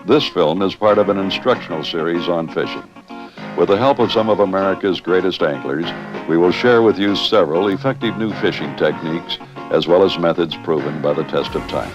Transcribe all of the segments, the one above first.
This film is part of an instructional series on fishing. With the help of some of America's greatest anglers, we will share with you several effective new fishing techniques, as well as methods proven by the test of time.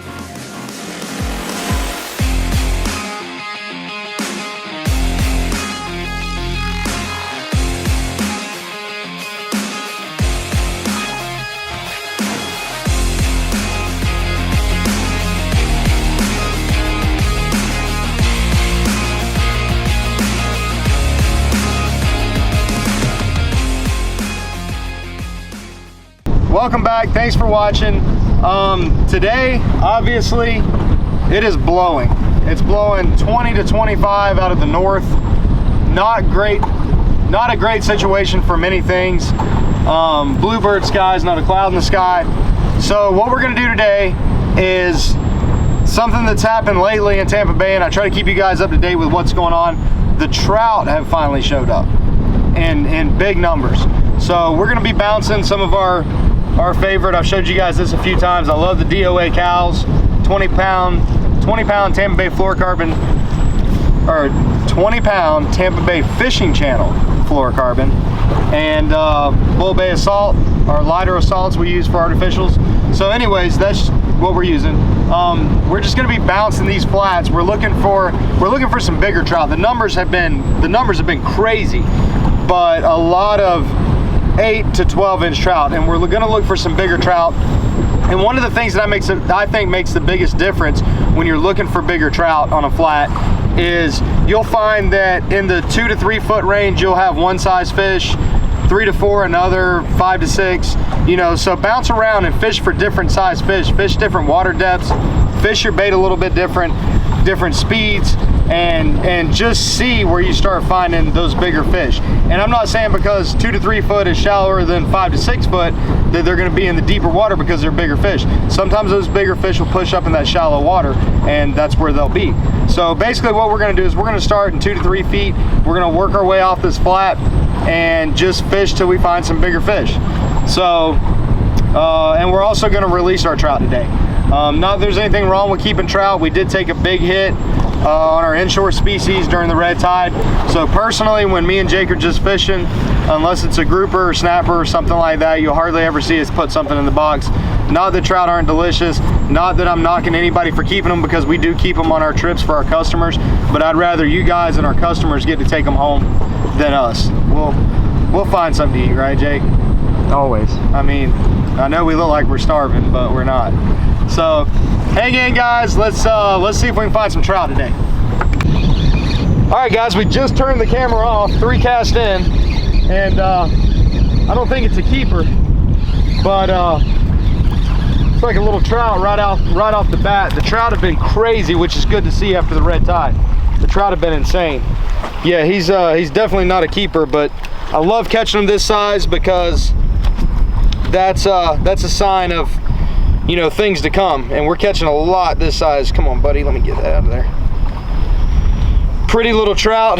Welcome back, thanks for watching. Today, obviously, it is blowing. It's blowing 20 to 25 out of the north. Not a great situation for many things. Bluebird skies, not a cloud in the sky. So what we're gonna do today is something that's happened lately in Tampa Bay, and I try to keep you guys up to date with what's going on. The trout have finally showed up in big numbers. So we're gonna be bouncing some of our favorite. I've showed you guys this a few times. I love the DOA cows, 20 pound Tampa Bay fluorocarbon, or 20 pound Tampa Bay fishing channel fluorocarbon, and Bull Bay assault, our lighter assaults we use for artificials. So anyways, that's what we're using. We're just gonna be bouncing these flats. We're looking for some bigger trout. The numbers have been crazy, but a lot of 8 to 12 inch trout, and we're gonna look for some bigger trout. And one of the things that I think makes the biggest difference when you're looking for bigger trout on a flat is you'll find that in the 2 to 3 foot range you'll have one size fish, 3 to 4 another, 5 to 6, you know. So bounce around and fish for different size fish different water depths, fish your bait a little bit different speeds, and just see where you start finding those bigger fish. And I'm not saying because 2 to 3 foot is shallower than 5 to 6 foot that they're going to be in the deeper water because they're bigger fish. Sometimes those bigger fish will push up in that shallow water, and that's where they'll be. So basically what we're going to do is we're going to start in 2 to 3 feet. We're going to work our way off this flat and just fish till we find some bigger fish. So and we're also going to release our trout today. Not that there's anything wrong with keeping trout. We did take a big hit on our inshore species during the red tide. So personally, when me and Jake are just fishing, unless it's a grouper or snapper or something like that, you'll hardly ever see us put something in the box. Not that trout aren't delicious, not that I'm knocking anybody for keeping them, because we do keep them on our trips for our customers, but I'd rather you guys and our customers get to take them home than us. We'll find something to eat, right, Jake? Always. I mean, I know we look like we're starving, but we're not. So hang in, guys. Let's see if we can find some trout today. All right, guys, we just turned the camera off, 3 cast in, and I don't think it's a keeper, but it's like a little trout right off the bat. The trout have been crazy, which is good to see after the red tide. The trout have been insane. Yeah, he's definitely not a keeper, but I love catching them this size because that's a sign of, you know, things to come. And we're catching a lot this size. Come on, buddy, let me get that out of there. Pretty little trout,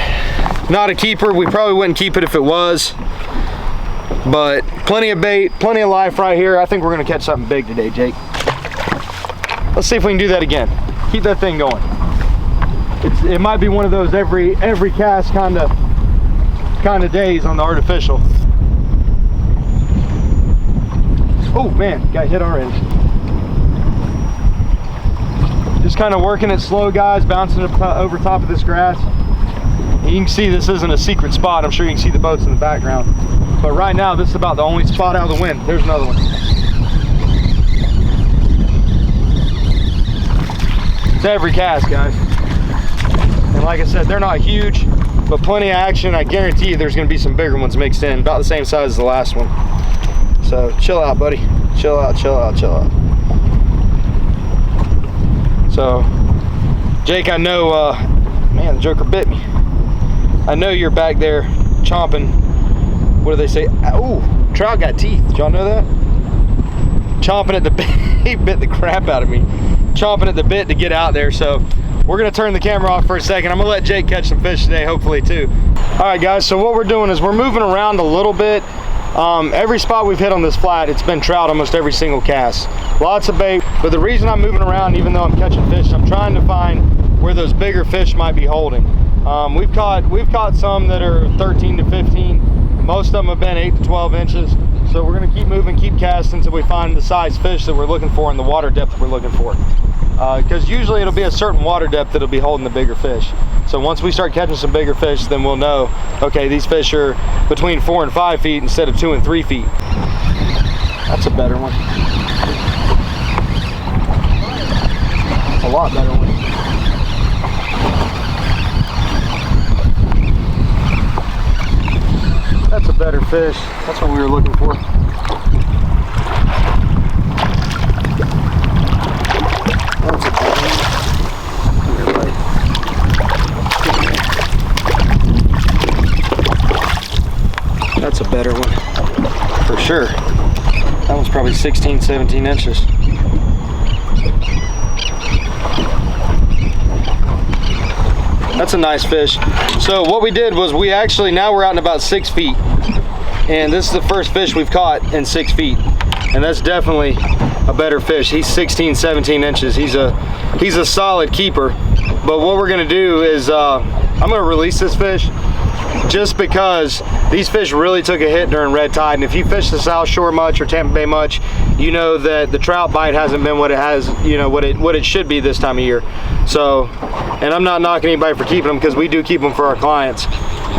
not a keeper. We probably wouldn't keep it if it was, but plenty of bait, plenty of life right here. I think we're gonna catch something big today, Jake. Let's see if we can do that again. Keep that thing going. It might be one of those every cast kind of days on the artificial. Oh man, got hit already. Just kind of working it slow, guys, bouncing over top of this grass. And you can see this isn't a secret spot. I'm sure you can see the boats in the background. But right now, this is about the only spot out of the wind. There's another one. It's every cast, guys. And like I said, they're not huge, but plenty of action. I guarantee you there's gonna be some bigger ones mixed in, about the same size as the last one. So chill out, buddy. Chill out, chill out, chill out. So, Jake, I know, man, the joker bit me. I know you're back there chomping. What do they say? Oh, trout got teeth. Did y'all know that? Chomping at the bit. He bit the crap out of me. Chomping at the bit to get out there. So we're gonna turn the camera off for a second. I'm gonna let Jake catch some fish today, hopefully too. All right, guys, so what we're doing is we're moving around a little bit. Every spot we've hit on this flat, it's been trout almost every single cast. Lots of bait, but the reason I'm moving around, even though I'm catching fish, I'm trying to find where those bigger fish might be holding. We've caught some that are 13 to 15. Most of them have been 8 to 12 inches. So we're gonna keep moving, keep casting until we find the size fish that we're looking for and the water depth we're looking for. Because usually it'll be a certain water depth that'll be holding the bigger fish. So once we start catching some bigger fish, then we'll know, okay, these fish are between 4 and 5 feet instead of 2 and 3 feet. That's a better one. That's a lot better one. That's a better fish. That's what we were looking for. That's a better one. That's a better one, for sure. That one's probably 16, 17 inches. That's a nice fish. So what we did was we actually, now we're out in about 6 feet. And this is the first fish we've caught in 6 feet. And that's definitely a better fish. He's 16, 17 inches. He's a solid keeper. But what we're gonna do is, I'm gonna release this fish just because these fish really took a hit during red tide. And if you fish the South Shore much or Tampa Bay much, you know that the trout bite hasn't been what it has, you know, what it should be this time of year. So, and I'm not knocking anybody for keeping them, because we do keep them for our clients.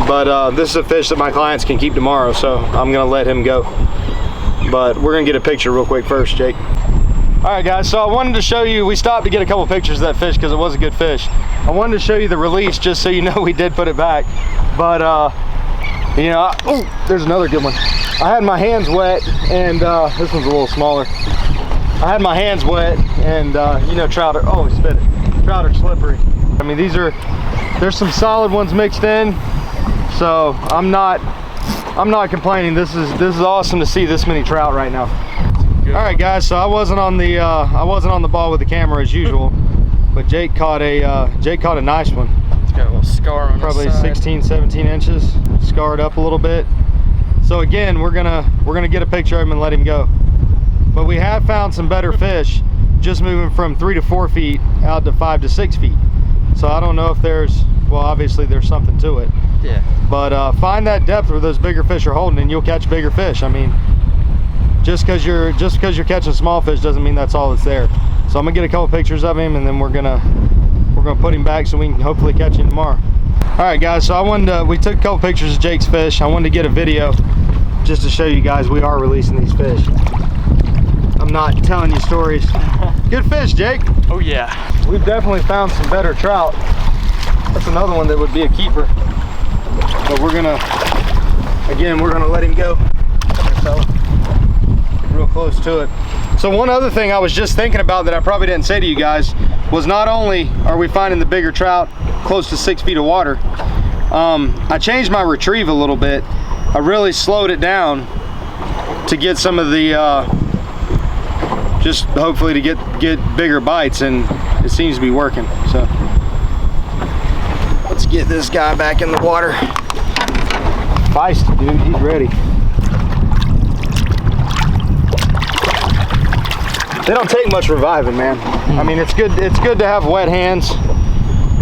But this is a fish that my clients can keep tomorrow, so I'm gonna let him go. But we're gonna get a picture real quick first, Jake. All right, guys, so I wanted to show you, we stopped to get a couple pictures of that fish because it was a good fish. I wanted to show you the release just so you know we did put it back. But, you know, oh, there's another good one. I had my hands wet, and this one's a little smaller. I had my hands wet, and you know, trout are, oh, he spit it. Trout are slippery. I mean, there's some solid ones mixed in, so I'm not complaining. This is awesome to see this many trout right now. All right, guys, so I wasn't on the ball with the camera as usual, but Jake caught a nice one. It's got a little scar on probably the side. 16, 17 inches, scarred up a little bit. So again, we're gonna get a picture of him and let him go. But we have found some better fish, just moving from 3 to 4 feet out to 5 to 6 feet. So I don't know if there's, well, obviously there's something to it. Yeah. But find that depth where those bigger fish are holding, and you'll catch bigger fish. I mean, just because you're catching small fish doesn't mean that's all that's there. So I'm gonna get a couple pictures of him, and then we're gonna put him back so we can hopefully catch him tomorrow. All right, guys, so we took a couple pictures of Jake's fish. I wanted to get a video just to show you guys we are releasing these fish. I'm not telling you stories. Good fish, Jake. Oh yeah. We've definitely found some better trout. That's another one that would be a keeper. But we're gonna let him go. Real close to it. So one other thing I was just thinking about that I probably didn't say to you guys was, not only are we finding the bigger trout close to 6 feet of water, I changed my retrieve a little bit. I really slowed it down to get some of the, just hopefully to get bigger bites, and it seems to be working. So let's get this guy back in the water. Feisty, dude, he's ready. They don't take much reviving, man. I mean, it's good to have wet hands,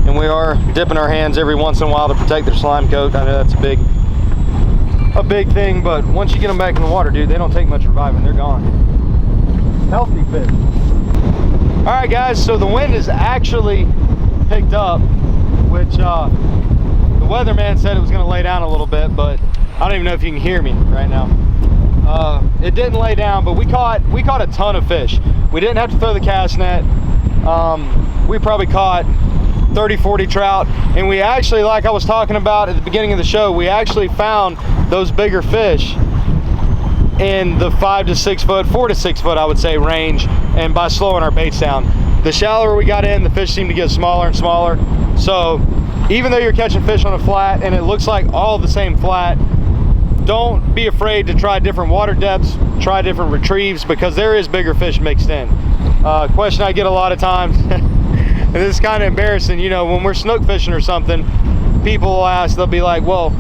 and we are dipping our hands every once in a while to protect their slime coat. I know that's a big thing, but once you get them back in the water, dude, they don't take much reviving. They're gone. Healthy fish. All right, guys, so the wind is actually picked up, which the weatherman said it was going to lay down a little bit, but I don't even know if you can hear me right now. It didn't lay down, but we caught a ton of fish. We didn't have to throw the cast net. We probably caught 30, 40 trout, and we actually, like I was talking about at the beginning of the show, we actually found those bigger fish in the 5 to 6 foot, 4 to 6 foot, I would say, range, and by slowing our baits down. The shallower we got in, the fish seemed to get smaller and smaller. So even though you're catching fish on a flat and it looks like all the same flat, don't be afraid to try different water depths, try different retrieves, because there is bigger fish mixed in. Question I get a lot of times, and this is kind of embarrassing, you know, when we're snook fishing or something, people will ask, they'll be like, well,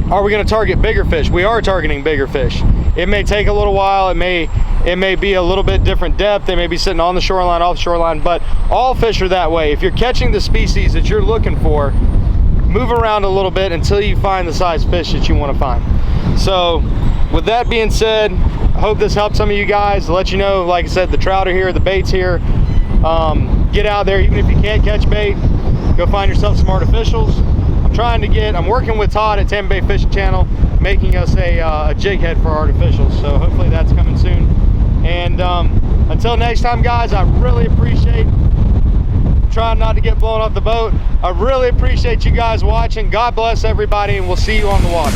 are we going to target bigger fish? We are targeting bigger fish. It may take a little while, it may It may be a little bit different depth. They may be sitting on the shoreline, off the shoreline, but all fish are that way. If you're catching the species that you're looking for, move around a little bit until you find the size fish that you want to find. So with that being said, I hope this helped some of you guys to let you know, like I said, the trout are here, the bait's here. Get out there, even if you can't catch bait, go find yourself some artificials. I'm working with Todd at Tampa Bay Fishing Channel, making us a jig head for artificials. So hopefully that's coming soon. And until next time, guys, I really appreciate trying not to get blown off the boat. I really appreciate you guys watching. God bless everybody, and we'll see you on the water.